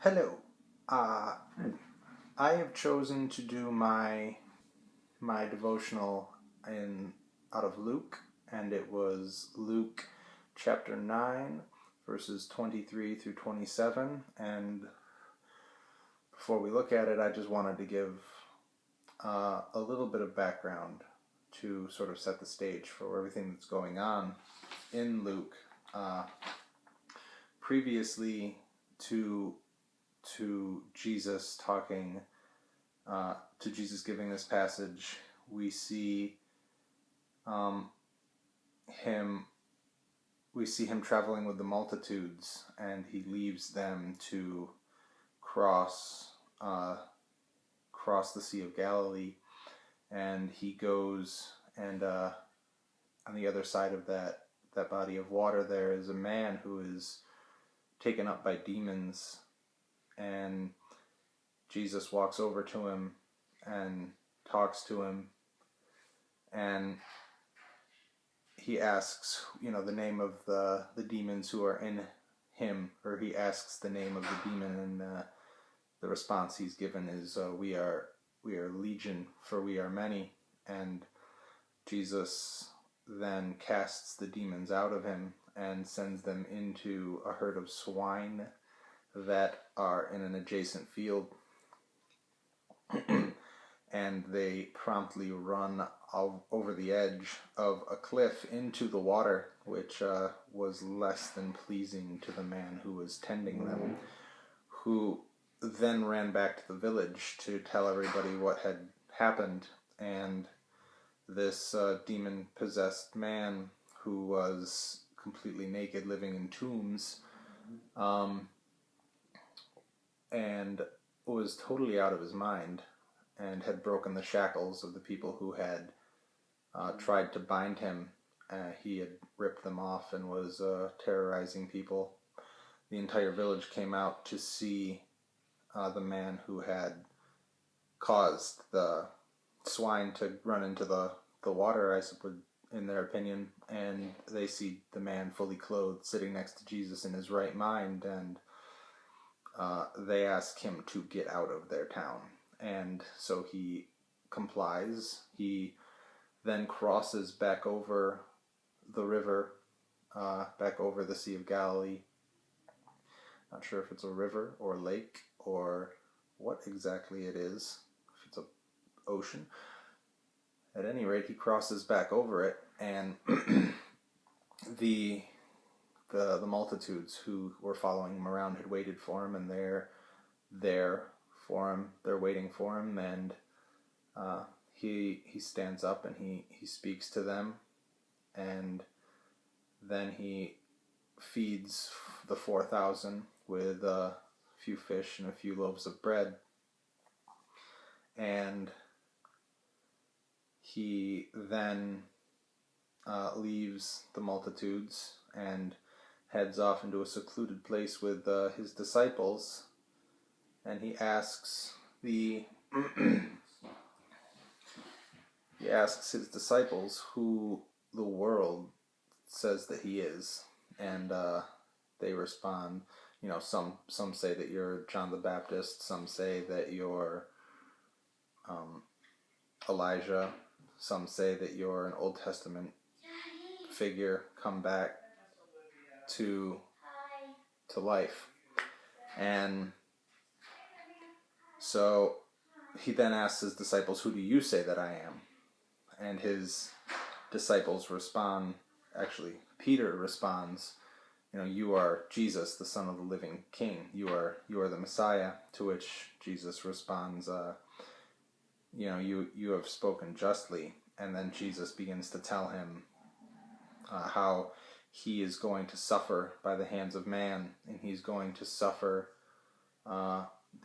Hello. Uh, I have chosen to do my devotional in out of Luke, and it was Luke chapter 9, verses 23 through 27. And before we look at it, I just wanted to give a little bit of background to sort of set the stage for everything that's going on in Luke. Previously to Jesus talking, to Jesus giving this passage, we see him traveling with the multitudes, and he leaves them to cross the Sea of Galilee, and he goes, and on the other side of that body of water there is a man who is taken up by demons, and Jesus walks over to him and talks to him, and he asks, the name of the demons who are in him, or he asks the name of the demon, and the response he's given is, we are legion, for we are many. And Jesus then casts the demons out of him and sends them into a herd of swine that are in an adjacent field. And they promptly run over the edge of a cliff into the water, which was less than pleasing to the man who was tending them, who then ran back to the village to tell everybody what had happened. And this demon-possessed man, who was completely naked, living in tombs, and was totally out of his mind, and had broken the shackles of the people who had tried to bind him. He had ripped them off and was terrorizing people. The entire village came out to see the man who had caused the swine to run into the water, I suppose, in their opinion, and they see the man fully clothed sitting next to Jesus in his right mind, and they ask him to get out of their town. And so he complies. He then crosses back over the river, back over the Sea of Galilee. Not sure if it's a river or lake or what exactly it is, if it's an ocean. At any rate, he crosses back over it, and the multitudes who were following him around had waited for him, and they're there for him. They're waiting for him, and he stands up and he speaks to them, and then he feeds the 4,000 with a few fish and a few loaves of bread, and he then leaves the multitudes and heads off into a secluded place with his disciples, and he asks his disciples who the world says that he is, and they respond, some say that you're John the Baptist, some say that you're Elijah, some say that you're an Old Testament figure come back to life. And so he then asks his disciples, who do you say that I am? And his disciples respond, actually Peter responds, you are Jesus, the Son of the living King. You are the Messiah. To which Jesus responds, you have spoken justly. And then Jesus begins to tell him how he is going to suffer by the hands of man, and he's going to suffer.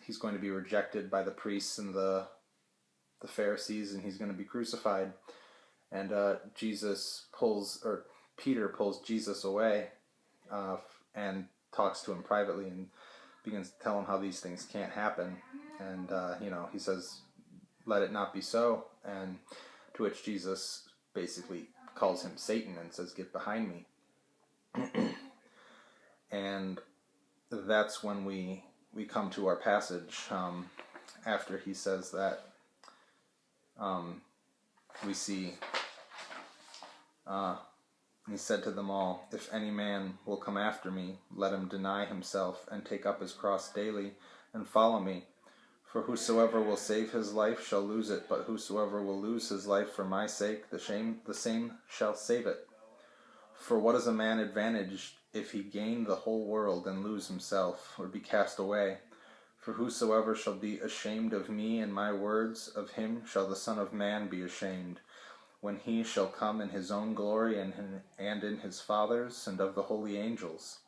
He's going to be rejected by the priests and the Pharisees, and he's going to be crucified. And Peter pulls Jesus away and talks to him privately and begins to tell him how these things can't happen. And he says, "Let it not be so." And to which Jesus basically calls him Satan and says, "Get behind me." And that's when we we come to our passage, after he says that, we see, he said to them all, "If any man will come after me, let him deny himself and take up his cross daily and follow me. For whosoever will save his life shall lose it, but whosoever will lose his life for my sake, the same shall save it. For what is a man advantaged if he gain the whole world and lose himself, or be cast away? For whosoever shall be ashamed of me and my words, of him shall the Son of Man be ashamed, when he shall come in his own glory and in his Father's, and of the holy angels.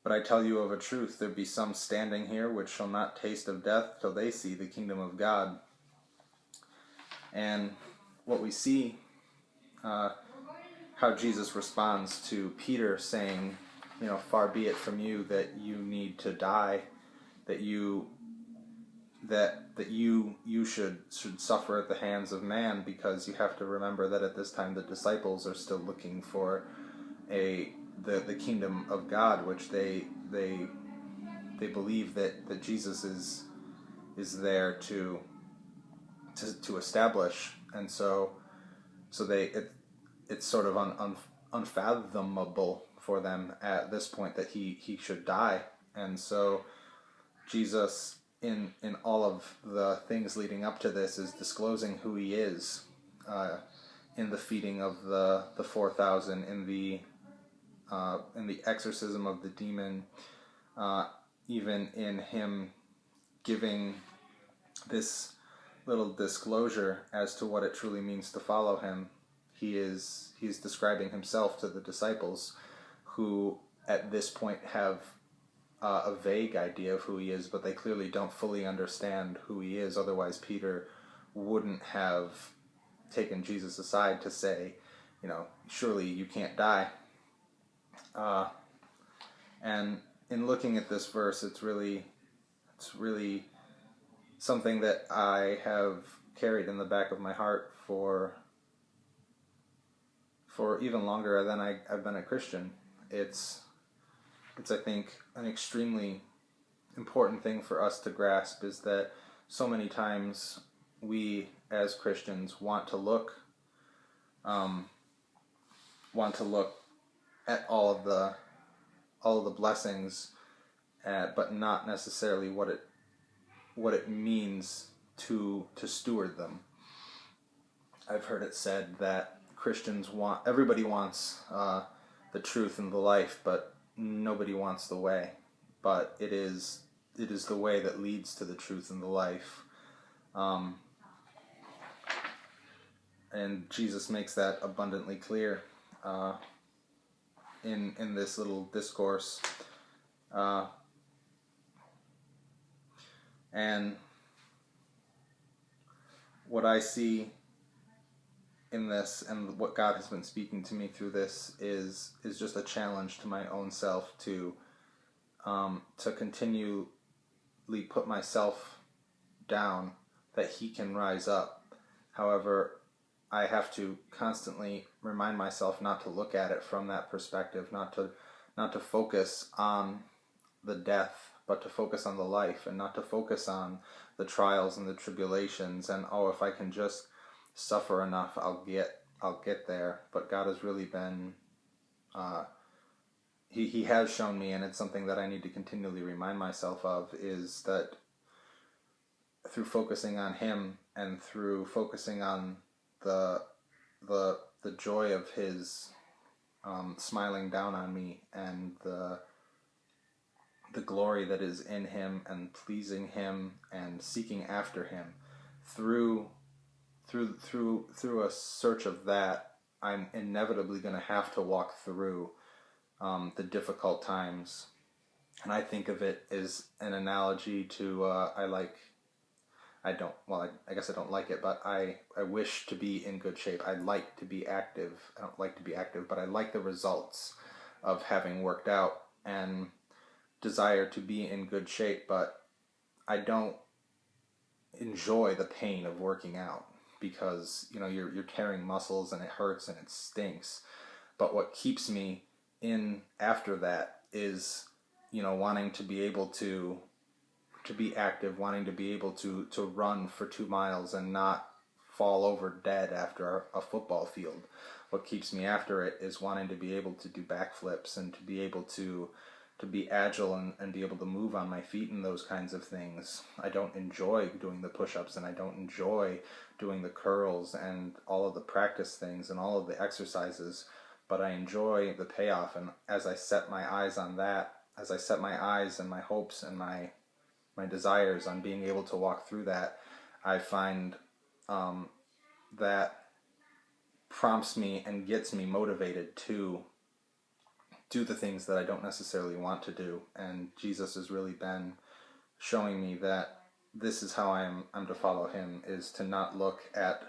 But I tell you of a truth, there be some standing here which shall not taste of death till they see the kingdom of God." And what we see, how Jesus responds to Peter saying, "Far be it from you that you need to die, that you should suffer at the hands of man," because you have to remember that at this time the disciples are still looking for the kingdom of God, which they believe that Jesus is there to establish, and so it's sort of unfathomable for them at this point that he should die. And so Jesus, in all of the things leading up to this, is disclosing who he is, in the feeding of the 4,000, in the exorcism of the demon, even in him giving this little disclosure as to what it truly means to follow him. He's describing himself to the disciples, who at this point have a vague idea of who he is, but they clearly don't fully understand who he is. Otherwise, Peter wouldn't have taken Jesus aside to say, surely you can't die. And in looking at this verse, it's really something that I have carried in the back of my heart for even longer than I've been a Christian. It's I think an extremely important thing for us to grasp, is that so many times we as Christians want to look at all of the blessings, but not necessarily what it means to steward them. I've heard it said that everybody wants the truth and the life, but nobody wants the way. But it is the way that leads to the truth and the life. And Jesus makes that abundantly clear in this little discourse. And what I see in this, and what God has been speaking to me through this, is just a challenge to my own self to continually put myself down, that he can rise up. However, I have to constantly remind myself not to look at it from that perspective, not to focus on the death, but to focus on the life, and not to focus on the trials and the tribulations, and if I can just suffer enough, I'll get there. But God has really been he has shown me, and it's something that I need to continually remind myself of, is that through focusing on him, and through focusing on the joy of his smiling down on me, and the glory that is in him, and pleasing him, and seeking after him, through a search of that, I'm inevitably going to have to walk through the difficult times. And I think of it as an analogy to I guess I don't like it, but I wish to be in good shape. I like to be active. I don't like to be active, but I like the results of having worked out, and desire to be in good shape, but I don't enjoy the pain of working out, because you're tearing muscles and it hurts and it stinks. But what keeps me in after that is wanting to be able to to be active, wanting to be able to run for 2 miles and not fall over dead after a football field. What keeps me after it is wanting to be able to do backflips and to be able to be agile and be able to move on my feet and those kinds of things. I don't enjoy doing the push-ups, and I don't enjoy doing the curls and all of the practice things and all of the exercises, but I enjoy the payoff. And as I set my eyes on that, as I set my eyes and my hopes and my desires on being able to walk through that, I find that prompts me and gets me motivated to do the things that I don't necessarily want to do. And Jesus has really been showing me that this is how I'm to follow him, is to not look at,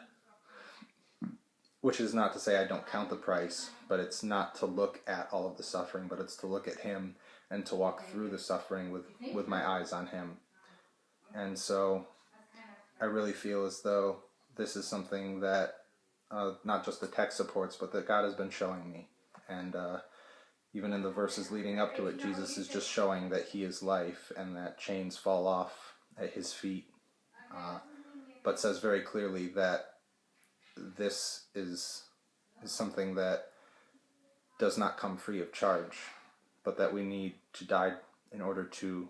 which is not to say I don't count the price, but it's not to look at all of the suffering, but it's to look at him and to walk through the suffering with my eyes on him. And so I really feel as though this is something that not just the text supports, but that God has been showing me. And even in the verses leading up to it, Jesus is just showing that he is life and that chains fall off at his feet, but says very clearly that this is something that does not come free of charge, but that we need to die in order to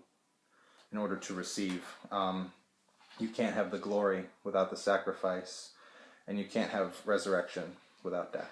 receive. You can't have the glory without the sacrifice, and you can't have resurrection without death.